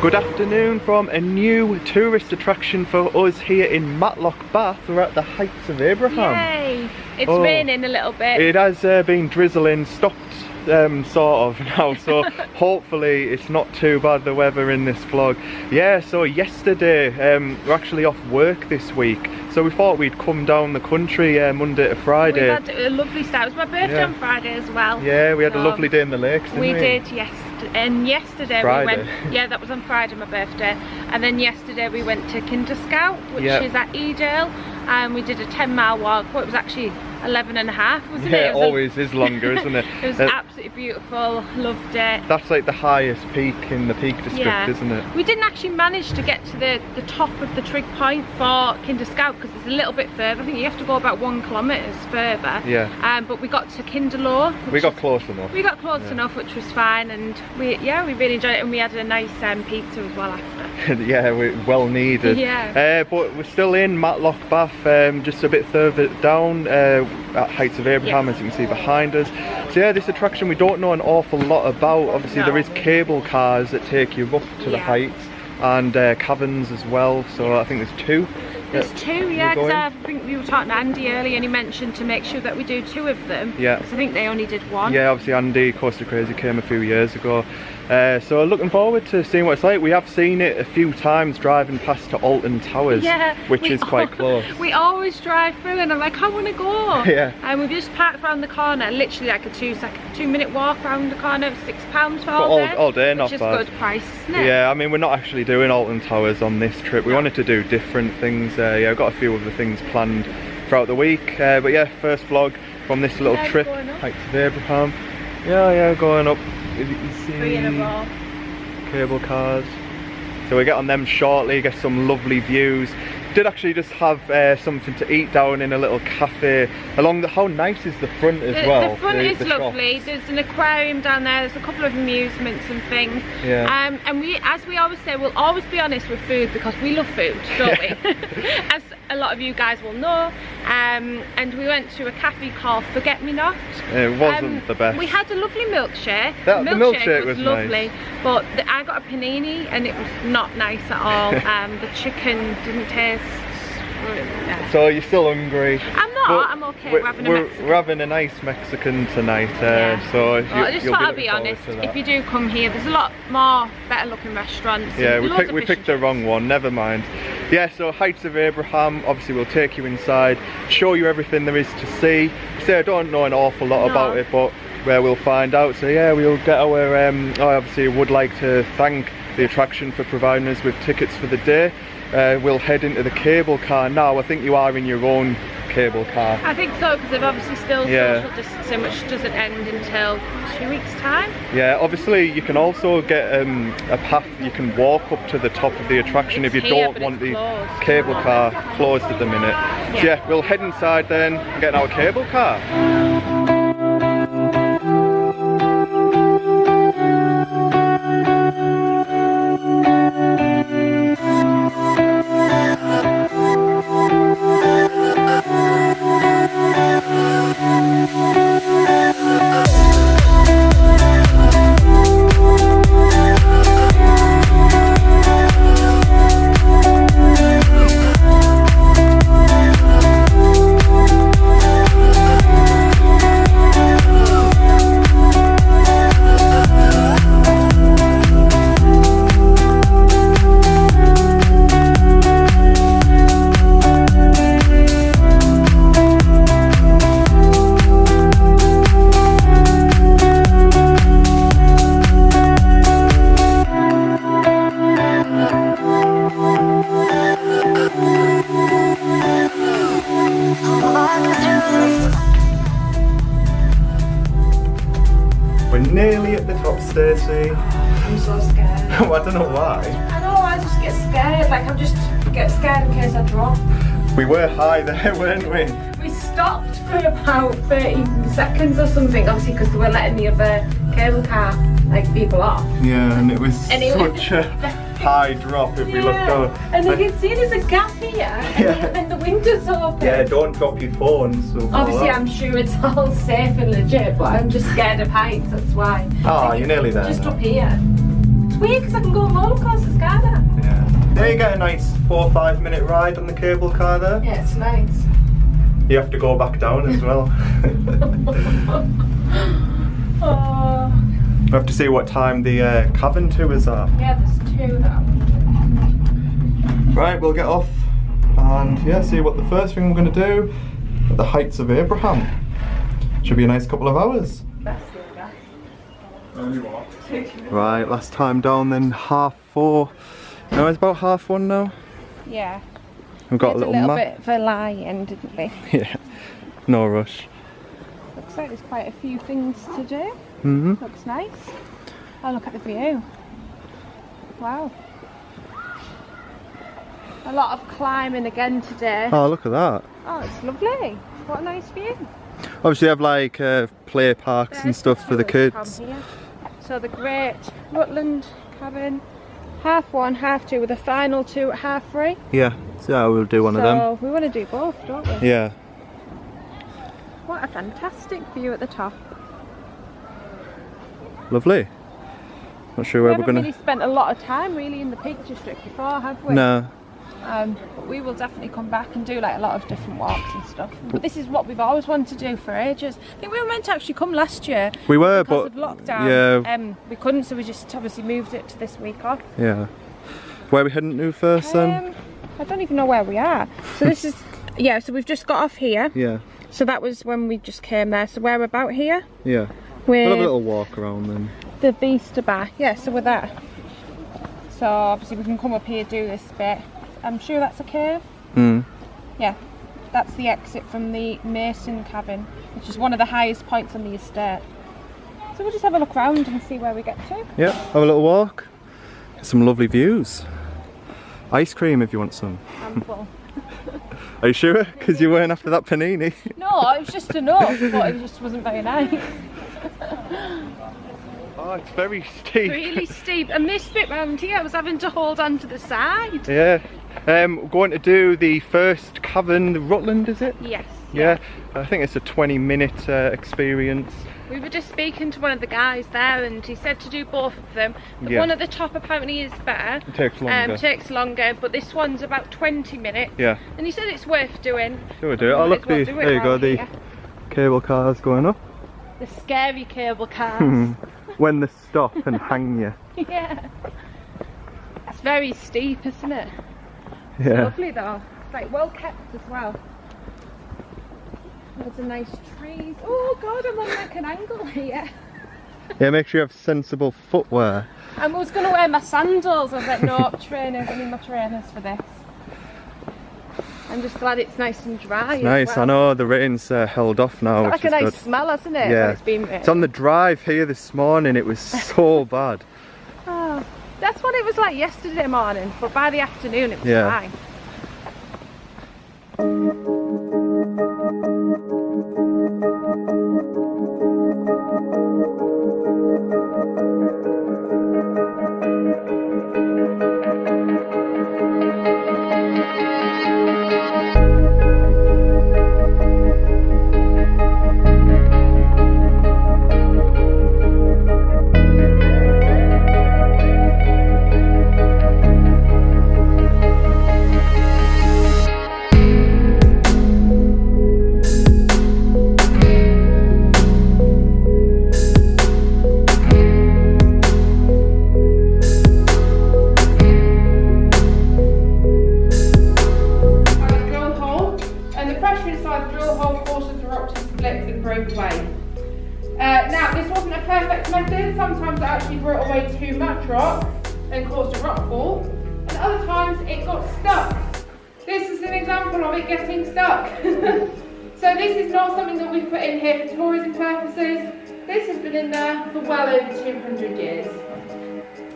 Good afternoon from a new tourist attraction for us here in Matlock Bath. We're at the Heights of Abraham. Yay! It's raining a little bit. It has been drizzling, stopped sort of now, so hopefully it's not too bad, the weather in this vlog. Yeah, so yesterday we're actually off work this week, so we thought we'd come down the country Monday to Friday. We've had a lovely start. It was my birthday on Friday as well. Yeah, we had a lovely day in the lakes, didn't we? We did, yes. And yesterday Friday. we went, yeah, that was on Friday, my birthday. And then yesterday we went to Kinder Scout, which is at Edale, and we did a 10-mile walk. Well, it was actually 11.5, wasn't it? Yeah, it always is longer, isn't it? It was absolutely beautiful, loved it. That's like the highest peak in the Peak District, isn't it? We didn't actually manage to get to the top of the trig point for Kinder Scout because it's a little bit further. I think you have to go about 1 kilometre further. Yeah. But we got to Kinderlow. We got close enough. We got close enough, which was fine, and we really enjoyed it, and we had a nice pizza as well after. Yeah, well needed. Yeah. But we're still in Matlock Bath, just a bit further down at Heights of Abraham, as you can see behind us. So yeah, this attraction we don't know an awful lot about. Obviously there is cable cars that take you up to the heights, and caverns as well, so I think there's 2. There's 2, yeah, because I think we were talking to Andy earlier and he mentioned to make sure that we do 2 of them. Yeah. Because I think they only did 1. Yeah, obviously Andy, Coaster Crazy, came a few years ago. So looking forward to seeing what it's like. We have seen it a few times driving past to Alton Towers, which is quite close. We always drive through and I'm like, I want to go. Yeah. And we've just parked around the corner, literally like a 2-minute walk around the corner, £6 for all day, not bad. Which is good price, isn't it? Yeah, I mean, we're not actually doing Alton Towers on this trip. We wanted to do different things. Yeah, we've got a few other things planned throughout the week. But yeah, first vlog from this little trip, Heights of Abraham. Yeah, going up. As you can see, 3 in a row. Cable cars. So we get on them shortly, get some lovely views. Did actually just have something to eat down in a little cafe along the. How nice is the front as well? The front is lovely. There's an aquarium down there. There's a couple of amusements and things. Yeah. And we, as we always say, we'll always be honest with food because we love food, don't we? As a lot of you guys will know. And we went to a cafe called Forget Me Not. It wasn't the best. We had a lovely milkshake. The milkshake was lovely, nice. but I got a panini and it was not nice at all. The chicken didn't taste. So you're still hungry? I'm not. I'm okay. We're having a Mexican. We're having a nice Mexican tonight. So I just thought I'd be honest. If you do come here, there's a lot more better looking restaurants. Yeah, we picked the wrong one. Never mind. Yeah, so Heights of Abraham. Obviously, we'll take you inside, show you everything there is to see. So I don't know an awful lot about it, but where we'll find out. So yeah, we'll get our. I obviously would like to thank the attraction for providing us with tickets for the day. We'll head into the cable car now. I think you are in your own cable car. I think so, because they've obviously still social distancing, which doesn't end until 2 weeks' time. Yeah, obviously you can also get a path. You can walk up to the top of the attraction if you don't want the cable car closed at the minute. Yeah. So yeah, we'll head inside then and get in our cable car. We're nearly at the top, Stacey. I'm so scared. I don't know why. I know, I just get scared. Like, I just get scared in case I drop. We were high there, weren't we? We stopped for about 30 seconds or something, obviously, because they were letting the other cable car, like, people off. Yeah, and it was such a high drop if we looked over. And you can see there's a gap here, and the window's open. Yeah, don't drop your phone. So obviously, I'm sure it's all safe and legit, but I'm just scared of heights, that's why. Oh, you're nearly there. Just up here. It's weird because I can go on roller coasters, can't I? Yeah. There you get a nice 4 or 5 minute ride on the cable car there. Yeah, it's nice. You have to go back down as well. Oh. We have to see what time the cavern tours are. Yeah, there's 2 that I want to do. Right, we'll get off and yeah, see what the first thing we're going to do at the Heights of Abraham. Should be a nice couple of hours. Right, last time down then 4:30. No, it's about 1:30 now. Yeah. We've got a little map. bit of a lie-in, didn't we? Yeah, no rush. Looks like there's quite a few things to do. Mm-hmm. Looks nice. Oh, look at the view. Wow. A lot of climbing again today. Oh, look at that. Oh, it's lovely. What a nice view. Obviously, you have like play parks and stuff for the kids. So the Great Rutland Cavern, 1:30, 2:30, with the final 2 at 3:30. Yeah, so we'll do one of them. So we want to do both, don't we? Yeah. What a fantastic view at the top. Lovely. Not sure where we're going to... We haven't really spent a lot of time really in the Peak District before, have we? No. But we will definitely come back and do like a lot of different walks and stuff. But this is what we've always wanted to do for ages. I think we were meant to actually come last year. We were, because but of lockdown. Yeah. We couldn't, so we just obviously moved it to this week off. Yeah. Where are we heading to first then? I don't even know where we are. So this is, yeah, so we've just got off here. Yeah. So that was when we just came there. So we're about here. Yeah. We'll have a little walk around then. The Vista Bar. Yeah, so we're there. So obviously we can come up here, do this bit. I'm sure that's a cave. Yeah, that's the exit from the Mason Cavern, which is one of the highest points on the estate. So we'll just have a look around and see where we get to. Yeah, have a little walk. Get some lovely views. Ice cream if you want some. I'm full. Are you sure? Because you weren't after that panini. No, it was just enough, but it just wasn't very nice. Oh, it's very steep. Really steep, and this bit round here I was having to hold on to the side. Yeah. We're going to do the first cavern, the Rutland, is it? Yes. Yeah. I think it's a 20-minute experience. We were just speaking to one of the guys there and he said to do both of them. The one at the top apparently is better. It takes longer. Takes longer, but this one's about 20 minutes. Yeah. And he said it's worth doing. So we'll do it. Oh look, there you go, the cable cars going up. The scary cable cars. When they stop and hang you. Yeah. It's very steep, isn't it? Yeah. It's lovely though. It's like well kept as well. Loads of nice trees. Oh god, I'm on like an angle here. Yeah, make sure you have sensible footwear. I was going to wear my sandals. I was like, no, trainers. I need my trainers for this. I'm just glad it's nice and dry. Nice, as well. I know the rain's held off now. It's got like a nice smell, hasn't it? Yeah. It's been It's on the drive here this morning. It was so bad. Oh, that's what it was like yesterday morning, but by the afternoon it was fine. Now this wasn't a perfect method. Sometimes it actually brought away too much rock and caused a rock fall, and other times it got stuck. This is an example of it getting stuck. So this is not something that we've put in here for tourism purposes. This has been in there for well over 200 years.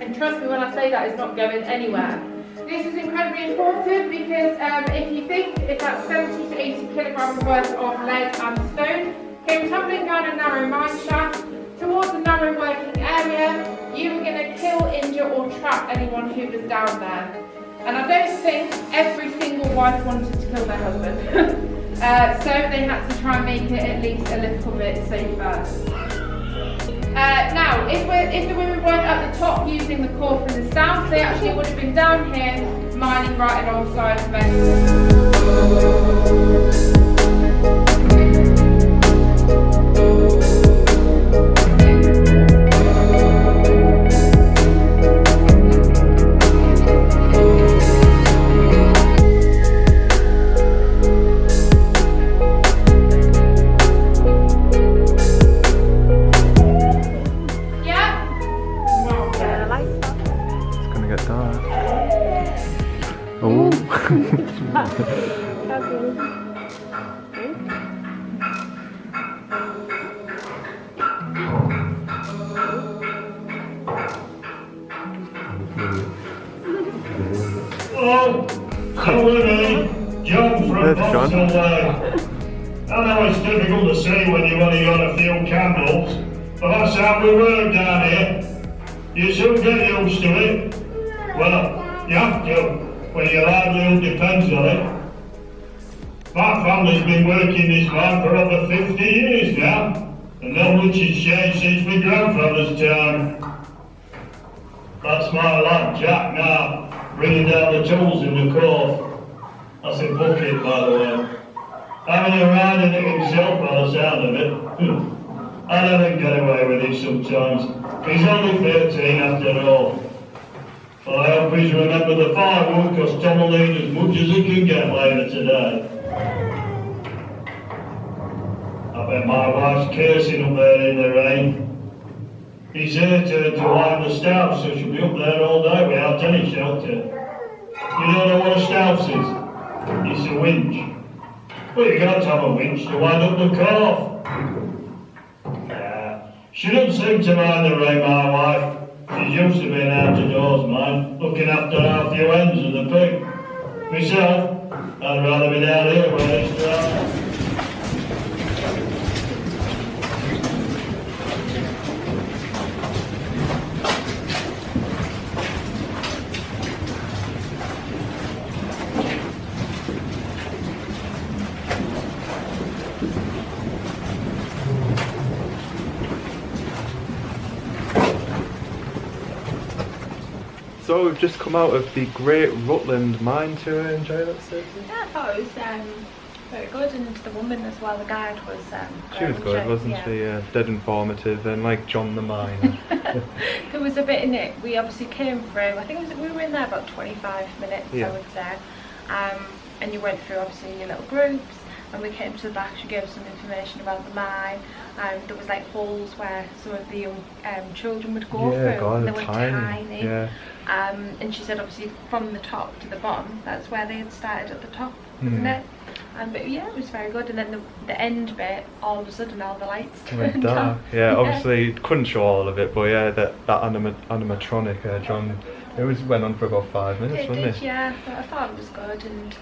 And trust me when I say that, it's not going anywhere. This is incredibly important because if you think if that's 70 to 80 kilograms worth of lead and stone came tumbling down a narrow mine shaft towards a narrow working area, you were going to kill, injure or trap anyone who was down there. And I don't think every single wife wanted to kill their husband. So they had to try and make it at least a little bit safer. Now, if the women weren't at the top using the core from the stance, they actually would have been down here, mining right alongside the men. I know it's difficult to see when you've only got a few candles, but that's how we work down here. You soon get used to it. Well, you have to, when your livelihood depends on it. My family's been working this mine for over 50 years now, and not much has changed since my grandfather's time. That's my lad Jack now, bringing down the tools in the core. That's a bucket, by the way. Having a ride in it himself by the sound of it. I let him get away with it sometimes. He's only 13 after all. Well, I hope he's remembered the firewood, because Tom will need as much as he can get later today. I bet my wife's cursing up there in the rain. He's here to wind the stouse, so she'll be up there all day without any shelter. You don't know what a stouse is? It's a winch. Well, you got to have a winch to wind up the calf. She doesn't seem to mind the rain, my wife. She's used to being out of doors, mind, looking after our few hens and the pig. Myself, I'd rather be down here where it's dry. So we've just come out of the Great Rutland mine tour. Enjoy that, Stacey? Yeah, I thought it was very good, and the woman as well, the guide was she was good, wasn't she? Dead informative, and like John the Miner. There was a bit in it. We obviously came through, I think we were in there about 25 minutes, I would say. And you went through obviously in your little groups, and we came to the back, she gave us some information about the mine. There was like holes where some of the young children would go through. God, they were tiny. Yeah. And she said obviously from the top to the bottom, that's where they had started at the top, wasn't it? But yeah, it was very good. And then the end bit, all of a sudden all the lights turned off. Yeah, obviously couldn't show all of it, but yeah, that animatronic, John, went on for about 5 minutes, wasn't it? Yeah, but I thought it was good, and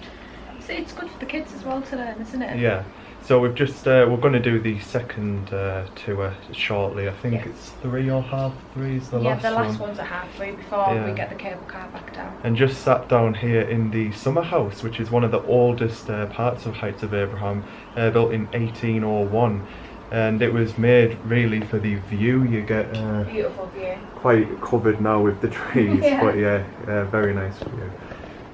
it's good for the kids as well to learn, isn't it? Yeah. So we've just we're going to do the second tour shortly. I think it's 3 or half 3 is the last one. Yeah, the last one's at half 3 before we get the cable car back down. And just sat down here in the summer house, which is one of the oldest parts of Heights of Abraham, built in 1801. And it was made really for the view. You get beautiful view. Quite covered now with the trees, but yeah, very nice view.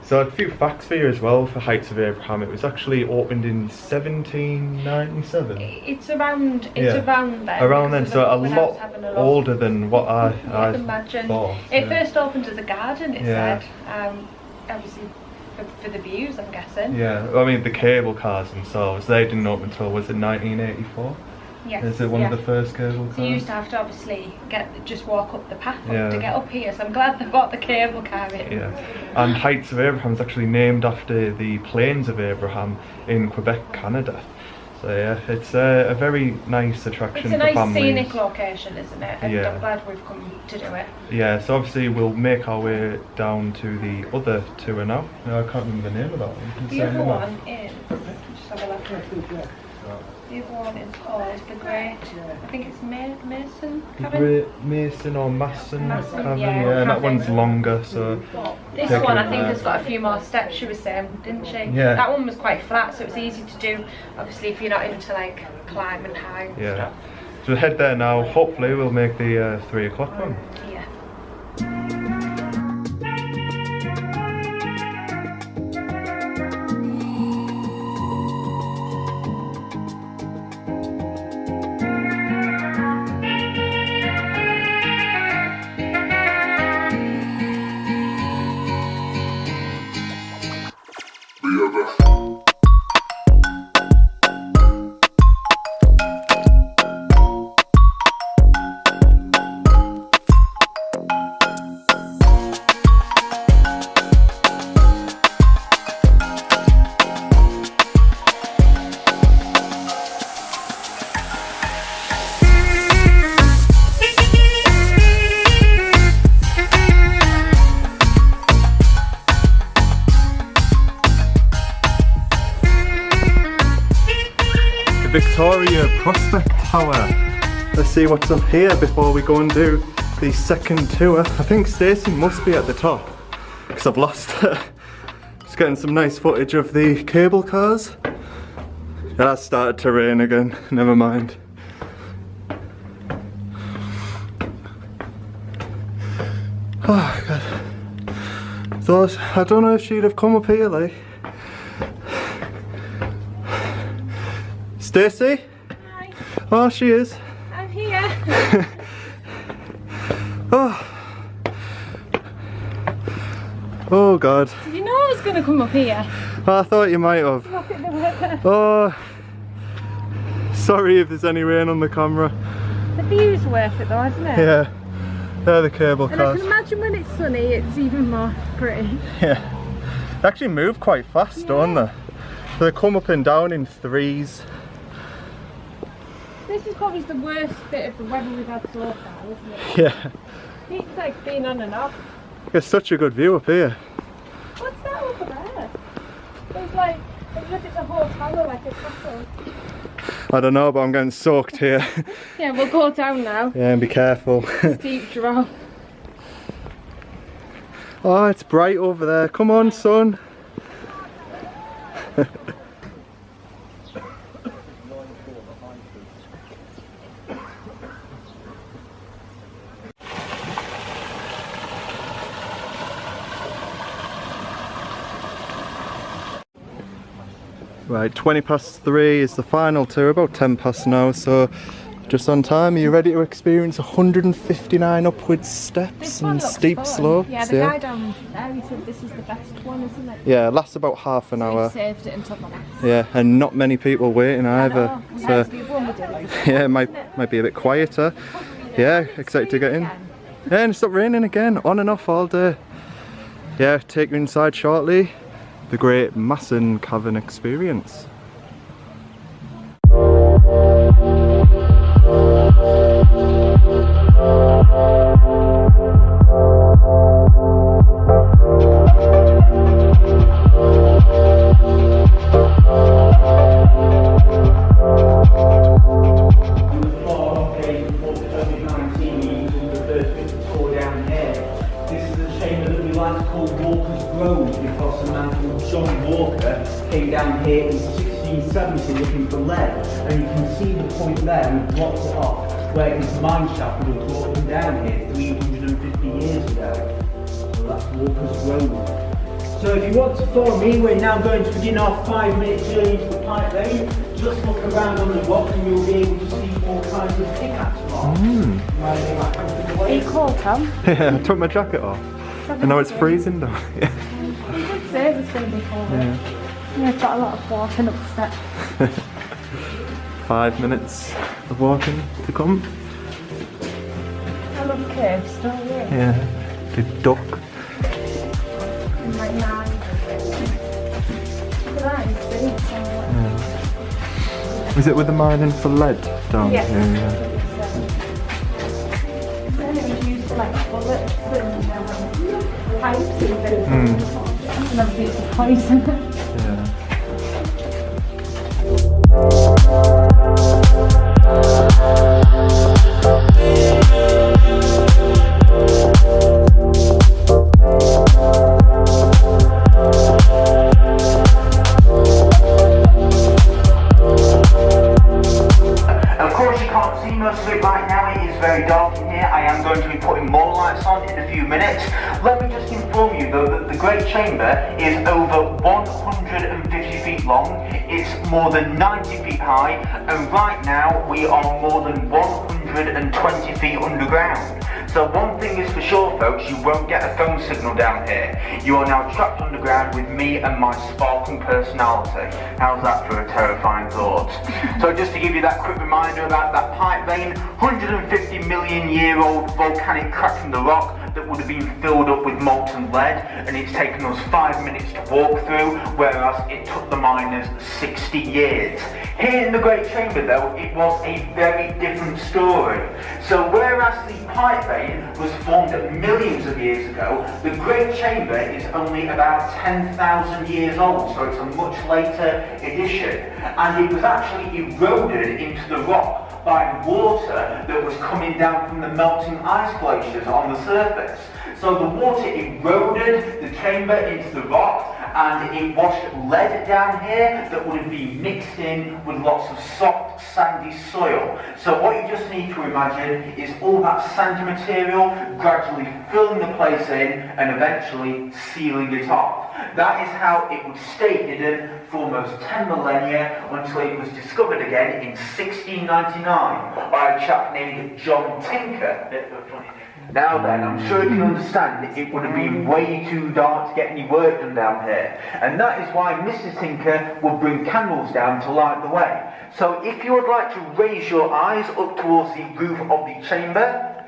So a few facts for you as well for Heights of Abraham. It was actually opened in 1797. It's around around then. Around then, so a lot older than what I imagine. Thought. It first opened as a garden, it said. Obviously for the views, I'm guessing. Yeah, I mean the cable cars themselves, they didn't open until, was it 1984? Yes. Is it one of the first cable cars? So you used to have to obviously just walk up the path to get up here, so I'm glad they got the cable car in. Yeah, and Heights of Abraham is actually named after the Plains of Abraham in Quebec, Canada. So yeah, it's a very nice attraction for families. It's a nice scenic location, isn't it? And I'm glad we've come to do it. Yeah, so obviously we'll make our way down to the other tour now. No, I can't remember the name of that one. The other one is, just have a look. The other one is called the Great, I think it's Mason Cavern? The Great Mason or Masson Cavern, and that one's longer, so... This one I think has got a few more steps, she was saying, didn't she? Yeah. That one was quite flat, so it was easy to do, obviously if you're not into like climbing high and stuff. So we'll head there now. Hopefully we'll make the 3 o'clock one. Yeah. Victoria Prospect Tower. Let's see what's up here before we go and do the second tour. I think Stacey must be at the top because I've lost her. Just getting some nice footage of the cable cars. It has started to rain again, never mind. Oh god. Thought, I don't know if she'd have come up here like. Stacey? Hi. Oh, she is. I'm here. Oh. Oh god. Did you know I was going to come up here? Oh, I thought you might have. Look at the weather. Oh. Sorry if there's any rain on the camera. The view's worth it though, isn't it? Yeah. They're the cable And I cars. can imagine when it's sunny, it's even more pretty. Yeah. They actually move quite fast, don't they? So they come up and down in 3s. This is probably the worst bit of the weather we've had so far, isn't it? Yeah. It's like being on and off. It's such a good view up here. What's that over there? It's like, as if it's a whole tower, like a castle. I don't know, but I'm getting soaked here. Yeah, we'll go down now. Yeah, and be careful. Steep drop. Oh, it's bright over there. Come on, son. Right, 3:20 is the final tour, about 10 past now, so just on time. Are you ready to experience 159 upwards steps and steep slopes? Yeah, the guy down there, he said this is the best one, isn't it? Yeah, it lasts about half an hour. He saved it until the last. Yeah, and not many people waiting either. So yeah, it might be a bit quieter. Yeah, excited to get in. Yeah, and it's not raining again, on and off all day. Yeah, take you inside shortly. The great Masson Cavern experience. Down here in 1670 looking for lead, and you can see the point there, and it blocks it off, where his mine shaft would have brought him down here 350 years ago. So that's Walker's Grove. So if you want to follow me, we're now going to begin our 5-minute journey to the pipe lane. Just look around on the rock and you'll be able to see all kinds of pickaxe marks. Are you cold, Tom? Yeah, I took my jacket off. And now it's freezing down here. You did say this thing before. Yeah. Yeah, I've got a lot of walking up the steps. 5 minutes of walking to come. I love caves, don't you? Yeah, the duck. And like 9. Look at that, it's deep. Yeah. Is it with the mining for lead down here? Yeah. Then it was used for like bullets and pipes even. And obviously it's a poison. Yeah. Of course you can't see most Great Chamber is over 150 feet long, it's more than 90 feet high, and right now we are more than 120 feet underground. So one thing is for sure, folks, you won't get a phone signal down here. You are now trapped underground with me and my sparkling personality. How's that for a terrifying thought? So just to give you that quick reminder about that pipe vein, 150 million year old volcanic crack in the rock that would have been filled up with molten lead, and it's taken us 5 minutes to walk through, whereas it took the miners 60 years. Here in the Great Chamber though, it was a very different story. So whereas the pipe vein was formed millions of years ago, the Great Chamber is only about 10,000 years old, so it's a much later addition. And it was actually eroded into the rock by water that was coming down from the melting ice glaciers on the surface. So the water eroded the chamber into the rock, and it washed lead down here that would have been mixed in with lots of soft sandy soil. So what you just need to imagine is all that sandy material gradually filling the place in and eventually sealing it off. That is how it would stay hidden for almost 10 millennia until it was discovered again in 1699 by a chap named John Tinker. Now then, I'm sure you can understand that it would have been way too dark to get any work done down here. And that is why Mr. Tinker would bring candles down to light the way. So if you would like to raise your eyes up towards the roof of the chamber,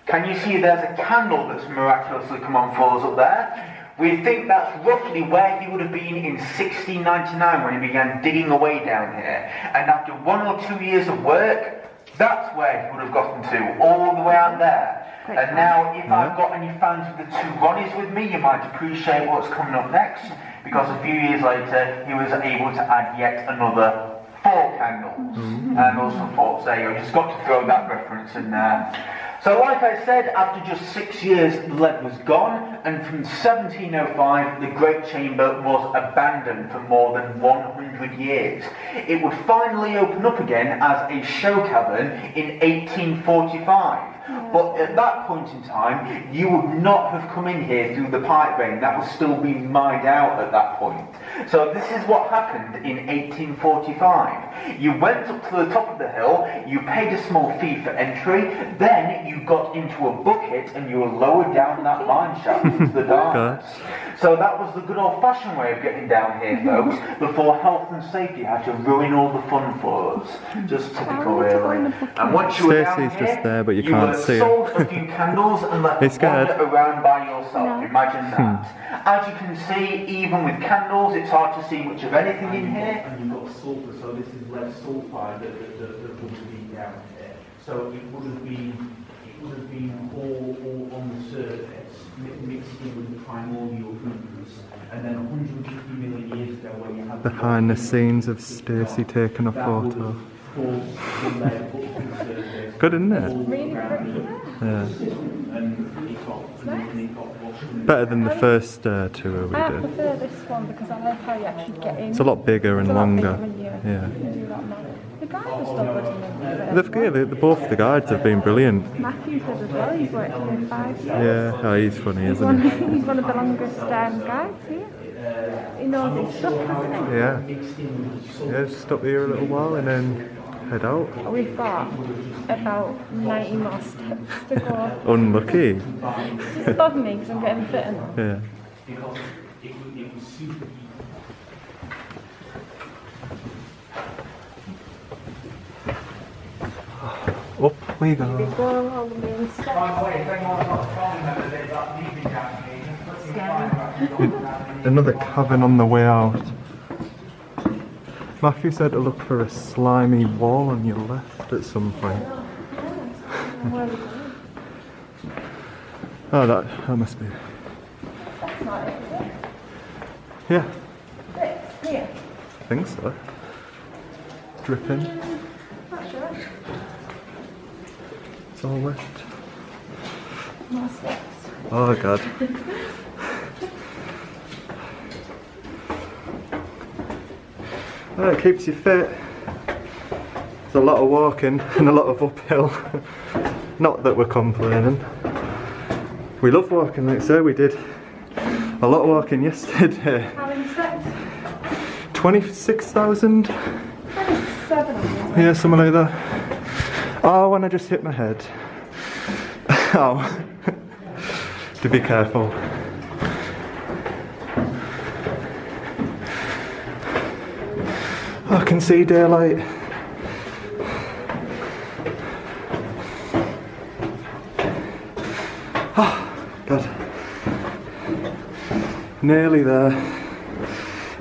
can you see there's a candle that's miraculously come on for us up there? We think that's roughly where he would have been in 1699 when he began digging away down here. And after 1 or 2 years of work, that's where he would have gotten to, all the way out there. And now, if I've got any fans of the two Ronnies with me, you might appreciate what's coming up next, because a few years later, he was able to add yet another 4 candles. And also thought, say, I just got to throw that reference in there. So like I said, after just 6 years, the lead was gone, and from 1705, the Great Chamber was abandoned for more than 100 years. It would finally open up again as a show cavern in 1845. But at that point in time, you would not have come in here through the pipe vein. That was still being mined out at that point. So this is what happened in 1845. You went up to the top of the hill, you paid a small fee for entry, then you got into a bucket and you were lowered down that mine shaft into the darkness. So that was the good old-fashioned way of getting down here, folks, before health and safety had to ruin all the fun for us. Just typical, really. And once you were down here, just there, but you can't see sold a few candles and let them wander around by yourself. Imagine that. As you can see, even with candles, it's hard to see much of anything in here. And you've got sulphur, so this is lead sulphide that would have been down here. So it would have been all on the surface, mixed in with the primordial ooze. And then 150 million years ago, when you had behind the scenes of Stacey taking a photo. Good, isn't it? Really pretty. Yeah. Better than the first tour we I did. prefer this one because I like how you actually get in. It's a lot bigger and longer. Yeah. The guide was still good in Both the guides have been brilliant. Matthew said as well, he's worked here 5 years. Yeah, oh, he's funny, isn't he? He's one of the longest guides here. He knows his stuff, hasn't he? Yeah. Yeah, stop here a little while and then head out. We've got about 90 more steps to go. Unlucky. It's just above me because I'm getting fit enough. Yeah. Up we go. Another cavern on the way out. Matthew said to look for a slimy wall on your left at some point. Oh, that must be. That's not it, is it? Yeah, This, here. I think so. Dripping. Not sure. It's all wet. More steps. Oh god. Well, it keeps you fit. There's a lot of walking and a lot of uphill. Not that we're complaining. We love walking, like I say. We did a lot of walking yesterday. How many steps? 26,000. 27. Yeah, something like that. Oh, and I just hit my head. Oh. To be careful. I can see daylight. Oh, God. Nearly there.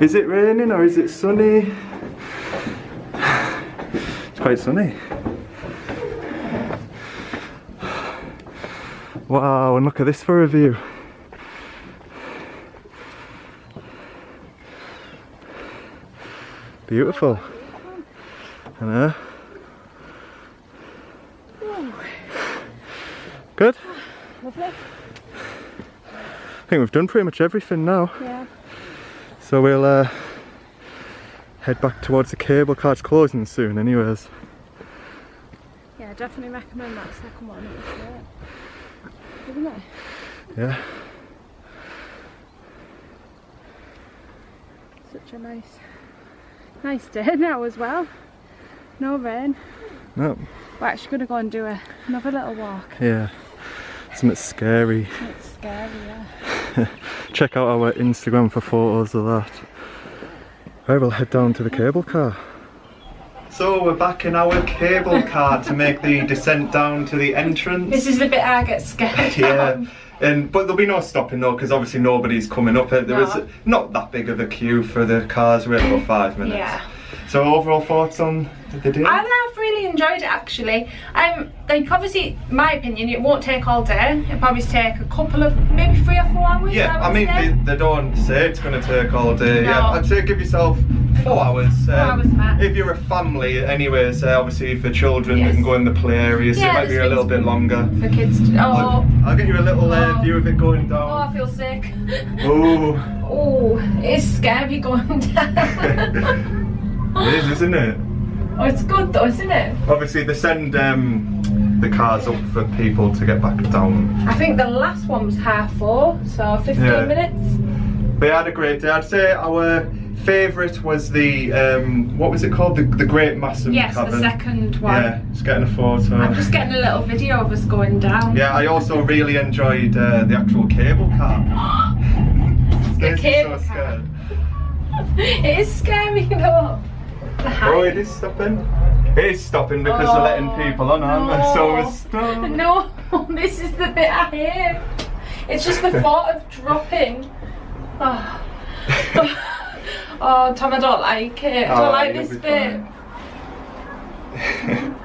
Is it raining or is it sunny? It's quite sunny. Wow, and look at this for a view. Beautiful. I know. Good? Lovely. I think we've done pretty much everything now. Yeah. So we'll head back towards the cable car. It's closing soon anyways. Yeah, definitely recommend that second one. It was great. Isn't it? Yeah. Such a nice day now as well. No rain. No. We're actually going to go and do another little walk. Yeah. Something scary. It's scary, yeah. Check out our Instagram for photos of that. Right, we'll head down to the cable car. So we're back in our cable car to make the descent down to the entrance. This is the bit I get scared Yeah. But there'll be no stopping though, because obviously nobody's coming up. There was not that big of a queue for the cars. We're about 5 minutes. Yeah. So overall thoughts on the day? I've really enjoyed it actually. Like obviously, my opinion, it won't take all day. It'll probably take a couple of, maybe 3 or 4 hours. Yeah, I mean they don't say it's going to take all day. No. Yeah, I'd say give yourself 4 hours. 4 hours max. If you're a family, anyways, obviously for children, they can go in the play area, so it might be a little bit longer. For kids to, I'll get you a little view of it going down. Oh, I feel sick. Oh. Oh, it's scary going down. It is, isn't it? Oh, it's good though, isn't it? Obviously they send the cars up for people to get back down. I think the last one was 4:30, so 15 minutes. But I had a great day. I'd say our favourite was the, what was it called? The Great Massive Yes, Cavern. the second one. Yeah, just getting a photo. I'm just getting a little video of us going down. Yeah, I also really enjoyed the actual cable car. The cable so car. scared. It is scary though. Oh, it is stopping. It is stopping because they're letting people on, aren't they? So we're stuck. No, this is the bit I hate. It's just the thought of dropping. Oh. Oh, Tom, I don't like it. I don't like this bit.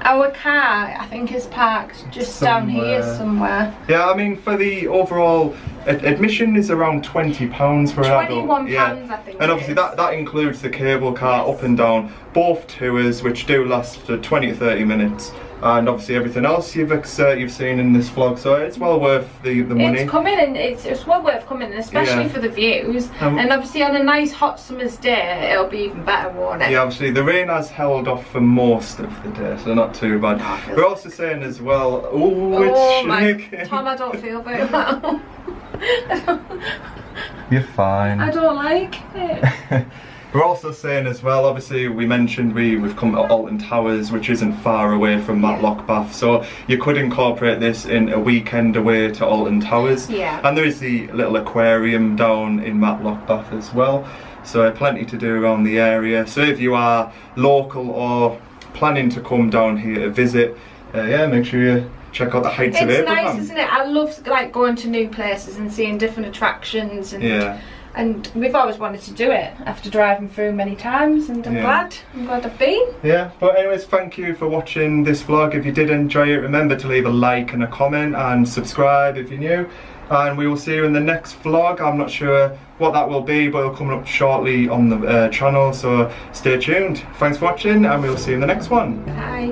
Our car, I think, is parked just down here somewhere. Yeah, I mean, for the overall admission is around £20 for an adult. £21, I think. And obviously that includes the cable car up and down, both tours, which do last 20 to 30 minutes. And obviously everything else you've seen in this vlog, so it's well worth the money. It's coming, and it's well worth coming, especially for the views. And obviously on a nice hot summer's day, it'll be even better, won't it? Yeah, obviously the rain has held off for most of the day, so not too bad. We're also saying as well, it's shaking. Tom, I don't feel very well. You're fine. I don't like it. We're also saying as well, obviously we mentioned we've come to Alton Towers, which isn't far away from Matlock Bath, so you could incorporate this in a weekend away to Alton Towers. Yeah. And there is the little aquarium down in Matlock Bath as well, so plenty to do around the area. So if you are local or planning to come down here to visit, yeah, make sure you check out the Heights of Abraham. It's nice, isn't it? I love like going to new places and seeing different attractions, and and we've always wanted to do it after driving through many times, and I'm glad I've been. Yeah, but anyways, thank you for watching this vlog. If you did enjoy it, remember to leave a like and a comment and subscribe if you're new. And we will see you in the next vlog. I'm not sure what that will be, but it'll come up shortly on the channel, so stay tuned. Thanks for watching, and we'll see you in the next one. Bye.